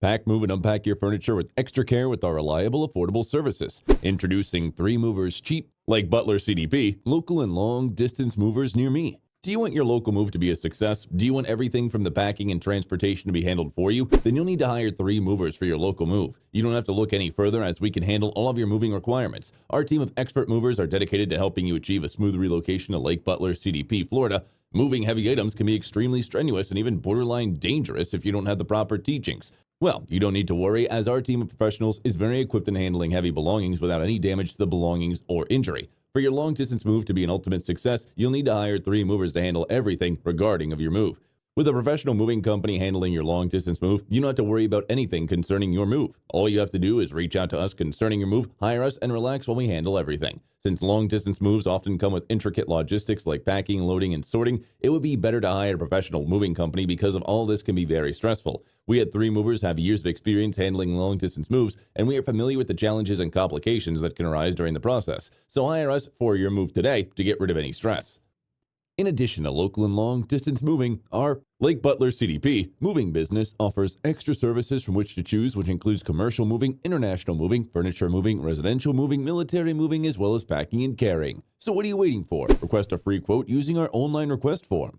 Pack, move, and unpack your furniture with extra care with our reliable, affordable services. Introducing 3 Movers Cheap, Lake Butler CDP, local and long-distance movers near me. Do you want your local move to be a success? Do you want everything from the packing and transportation to be handled for you? Then you'll need to hire 3 movers for your local move. You don't have to look any further, as we can handle all of your moving requirements. Our team of expert movers are dedicated to helping you achieve a smooth relocation to Lake Butler CDP, Florida. Moving heavy items can be extremely strenuous and even borderline dangerous if you don't have the proper teachings. Well, you don't need to worry, as our team of professionals is very equipped in handling heavy belongings without any damage to the belongings or injury. For your long-distance move to be an ultimate success, you'll need to hire 3 movers to handle everything regarding of your move. With a professional moving company handling your long-distance move, you don't have to worry about anything concerning your move. All you have to do is reach out to us concerning your move, hire us, and relax while we handle everything. Since long-distance moves often come with intricate logistics like packing, loading, and sorting, it would be better to hire a professional moving company because of all this can be very stressful. We at 3 Movers have years of experience handling long-distance moves, and we are familiar with the challenges and complications that can arise during the process. So hire us for your move today to get rid of any stress. In addition to local and long-distance moving, our Lake Butler CDP moving business offers extra services from which to choose, which includes commercial moving, international moving, furniture moving, residential moving, military moving, as well as packing and carrying. So what are you waiting for? Request a free quote using our online request form.